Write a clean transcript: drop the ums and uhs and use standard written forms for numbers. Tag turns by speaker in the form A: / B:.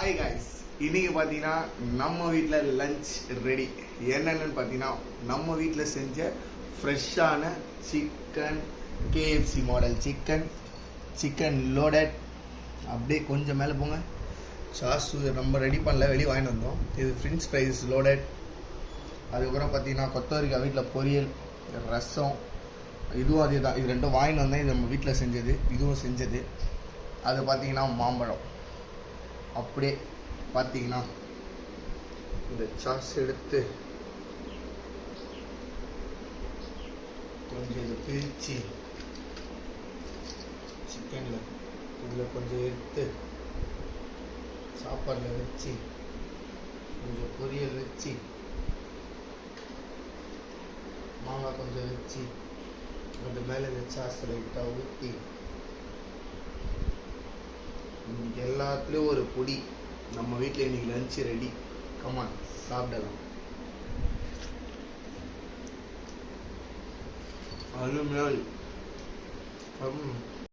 A: Hi guys, இன்னைக்கு பார்த்தீங்கன்னா நம்ம வீட்டில் லஞ்ச் ரெடி. என்னென்னு பார்த்தீங்கன்னா நம்ம வீட்டில் செஞ்ச ஃப்ரெஷ்ஷான chicken, KFC model chicken loaded. அப்படியே கொஞ்சம் மேலே போங்க. சாஸ் நம்ம ரெடி பண்ணல, வெளியே வாங்கிட்டு வந்தோம். இது ஃப்ரெஞ்ச் ஃப்ரைஸ் லோடட். அதுக்கப்புறம் பார்த்தீங்கன்னா கொத்தவரிக்காய் வீட்டில் பொரியல், ரசம், இதுவும் அதே தான். இது ரெண்டும் வாங்கிட்டு வந்தேன். இது நம்ம வீட்டில் செஞ்சது, இதுவும் செஞ்சது. அது பார்த்தீங்கன்னா மாம்பழம். அப்படியே பார்த்தீங்கன்னா இந்த சாஸ் எடுத்து கொஞ்சம் இதை பிரித்து சிக்கனில் இதில் கொஞ்சம் எடுத்து சாப்பாடில் வச்சு கொஞ்சம் பொரியல் வச்சு மாங்காய் கொஞ்சம் வச்சு அது மேலே இந்த சாஸ் லைட்டாக ஊற்றி எல்லாத்துலேயும் ஒரு பொடி. நம்ம வீட்டில் இன்னைக்கு லஞ்ச் ரெடி. கமான், சாப்பிடலாம். அருமையாக